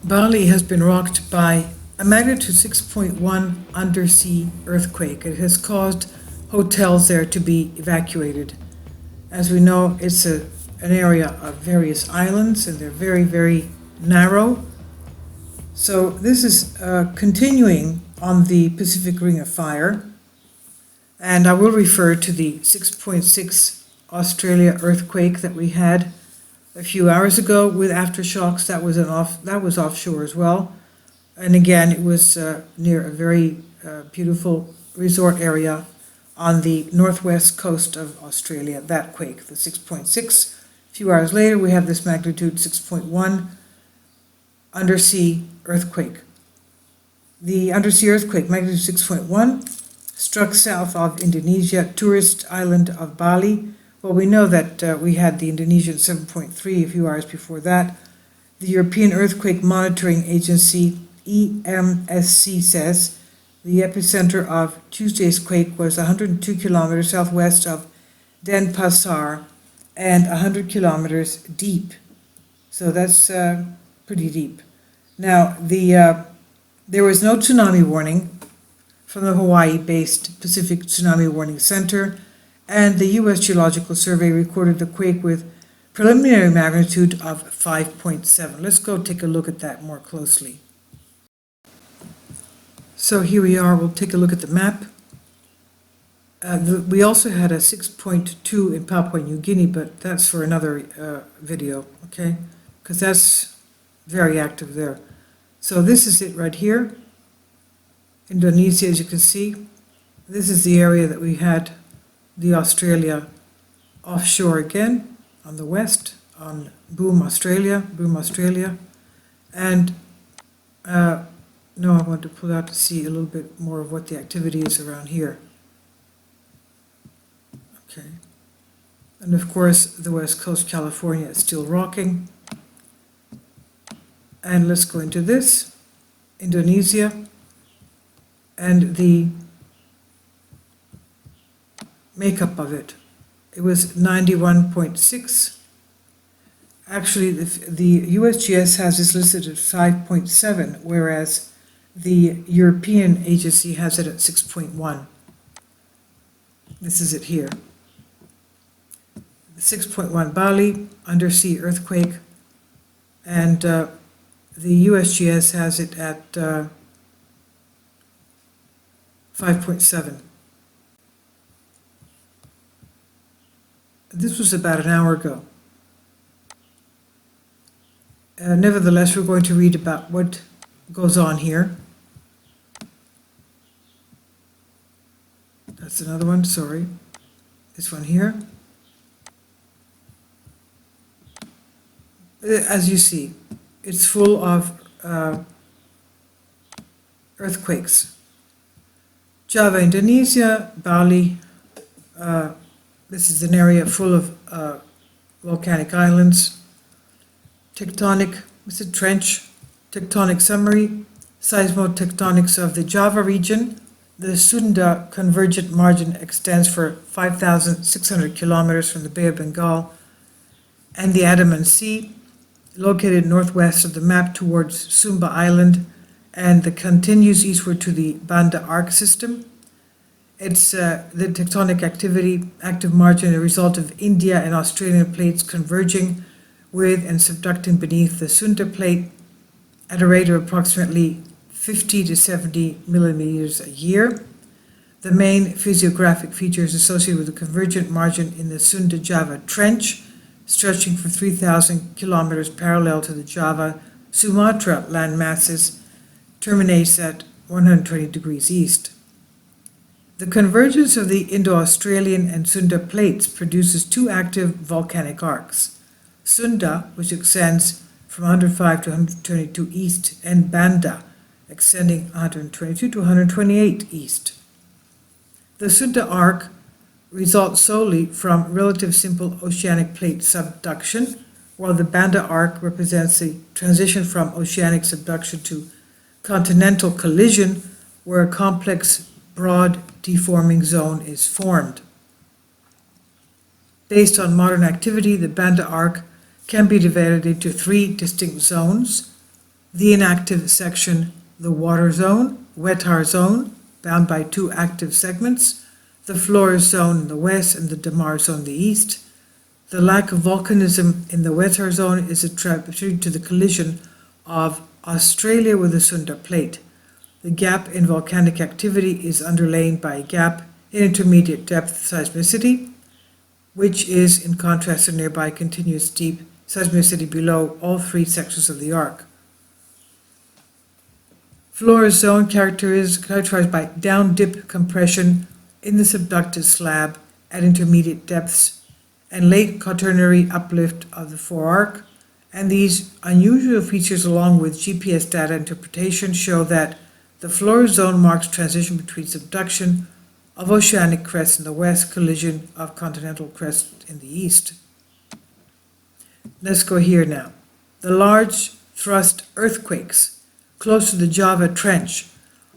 Bali has been rocked by a magnitude 6.1 undersea earthquake. It has caused hotels there to be evacuated. As we know, it's an area of various islands, and they're very, very narrow. So this is continuing on the Pacific Ring of Fire, and I will refer to the 6.6 Australia earthquake that we had a few hours ago with aftershocks. That was offshore as well, and again it was near a very beautiful resort area on the northwest coast of Australia. That quake, the 6.6. A few hours later, we have this magnitude 6.1 undersea earthquake. The undersea earthquake, magnitude 6.1, struck south of Indonesia, tourist island of Bali. Well, we know that we had the Indonesian 7.3 a few hours before that. The European Earthquake Monitoring Agency, EMSC, says the epicenter of Tuesday's quake was 102 kilometers southwest of Denpasar and 100 kilometers deep. So that's pretty deep. Now, there was no tsunami warning from the Hawaii-based Pacific Tsunami Warning Center, and the U.S. Geological Survey recorded the quake with preliminary magnitude of 5.7. Let's go take a look at that more closely. So here we are. We'll take a look at the map. We also had a 6.2 in Papua New Guinea, but that's for another video, okay? Because that's very active there. So this is it right here. Indonesia, as you can see. This is the area that we had the Australia offshore again on the west, on Boom, Australia. And no, I want to pull out to see a little bit more of what the activity is around here. Okay. And of course, the West Coast, California is still rocking. And let's go into this, Indonesia, and the makeup of it. It was 91.6. Actually, the USGS has this listed at 5.7, whereas the European agency has it at 6.1. This is it here. 6.1 Bali, undersea earthquake, and the USGS has it at 5.7. This was about an hour ago. Nevertheless, we're going to read about what goes on here. That's another one, sorry. This one here. As you see, it's full of earthquakes. Java, Indonesia, Bali. This is an area full of volcanic islands. Tectonic, it's a trench. Tectonic summary, seismotectonics of the Java region. The Sunda convergent margin extends for 5,600 kilometers from the Bay of Bengal and the Andaman Sea, located northwest of the map towards Sumba Island, and that continues eastward to the Banda Arc system. It's the tectonic activity, active margin, a result of India and Australian plates converging with and subducting beneath the Sunda plate at a rate of approximately 50 to 70 millimeters a year. The main physiographic features associated with the convergent margin in the Sunda-Java Trench, stretching for 3,000 kilometers parallel to the Java-Sumatra land masses, terminates at 120 degrees east. The convergence of the Indo-Australian and Sunda plates produces two active volcanic arcs. Sunda, which extends from 105 to 122 east, and Banda, extending 122 to 128 east. The Sunda arc results solely from relative simple oceanic plate subduction, while the Banda arc represents the transition from oceanic subduction to continental collision, where a complex, broad deforming zone is formed. Based on modern activity, the Banda arc can be divided into three distinct zones. the inactive section, the water zone, wetar zone, bound by two active segments, the Flores zone in the west and the Damar zone in the east. The lack of volcanism in the wetar zone is attributed to the collision of Australia with the Sunda plate. The gap in volcanic activity is underlain by a gap in intermediate depth seismicity, which is in contrast to nearby continuous deep seismicity below all three sections of the arc. Flores zone characterized by down dip compression in the subducted slab at intermediate depths and late quaternary uplift of the forearc, and these unusual features along with GPS data interpretation show that the Flores zone marks transition between subduction of oceanic crests in the west, collision of continental crests in the east. Let's go here now. The large thrust earthquakes close to the Java Trench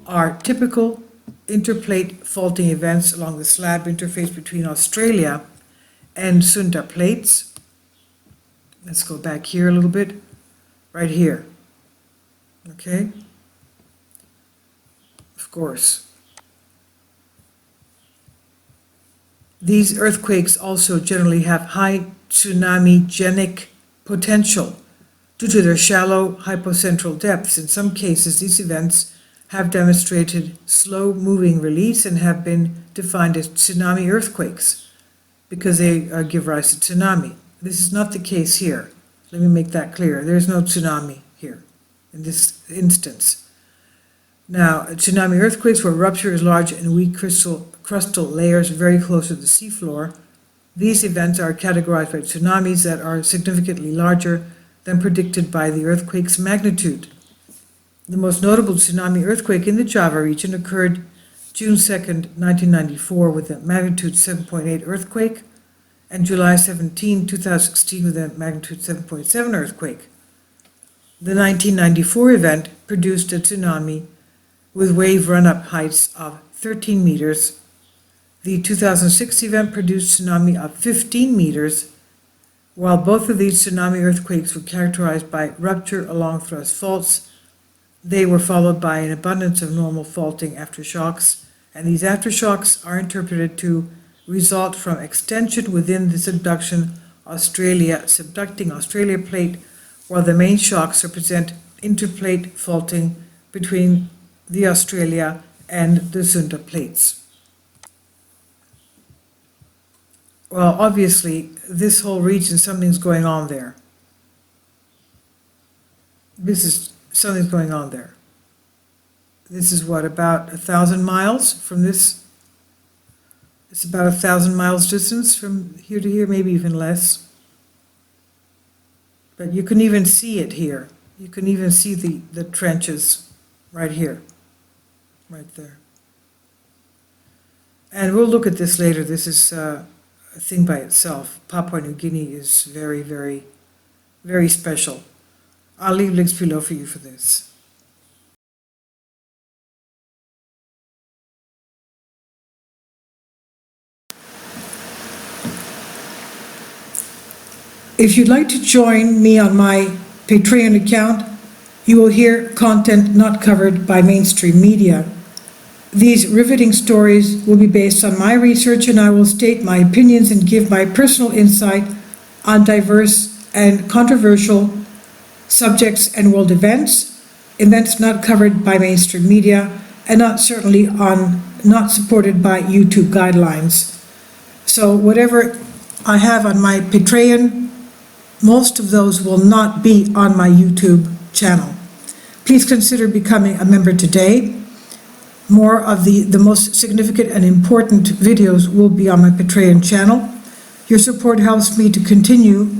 are typical interplate faulting events along the slab interface between Australia and Sunda plates. Let's go back here a little bit, right here. Okay? Of course. These earthquakes also generally have high tsunami-genic potential due to their shallow hypocentral depths. In some cases, these events have demonstrated slow-moving release and have been defined as tsunami earthquakes because they give rise to tsunami. This is not the case here. Let me make that clear. There's no tsunami here in this instance. Now, tsunami earthquakes where rupture is large and weak crustal layers very close to the seafloor. These events are categorized by tsunamis that are significantly larger than predicted by the earthquake's magnitude. The most notable tsunami earthquake in the Java region occurred June 2nd, 1994 with a magnitude 7.8 earthquake, and July 17, 2016 with a magnitude 7.7 earthquake. The 1994 event produced a tsunami with wave run-up heights of 13 meters. The 2006 event produced tsunami of 15 meters. While both of these tsunami earthquakes were characterized by rupture along thrust faults, they were followed by an abundance of normal faulting aftershocks, and these aftershocks are interpreted to result from extension within the subducting Australia plate, while the main shocks represent interplate faulting between the Australia and the Sunda plates. Well, obviously, this whole region, something's going on there. Something's going on there. This is what, about 1,000 miles from this? It's about 1,000 miles distance from here to here, maybe even less. But you can even see it here. You can even see the trenches right here, right there. And we'll look at this later. This is a thing by itself. Papua New Guinea is very, very, very special. I'll leave links below for you for this. If you'd like to join me on my Patreon account, you will hear content not covered by mainstream media. These riveting stories will be based on my research, and I will state my opinions and give my personal insight on diverse and controversial subjects and world events not covered by mainstream media, and not supported by YouTube guidelines. So whatever I have on my Patreon, most of those will not be on my YouTube channel. Please consider becoming a member today. More of the most significant and important videos will be on my Patreon channel. Your support helps me to continue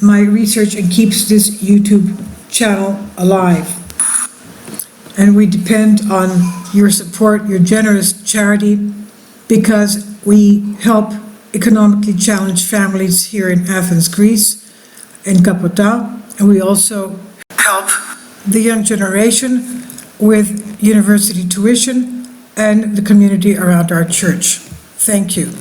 my research and keeps this YouTube channel alive. And we depend on your support, your generous charity, because we help economically challenged families here in Athens, Greece, in Kapota, and we also help the young generation with university tuition and the community around our church. Thank you.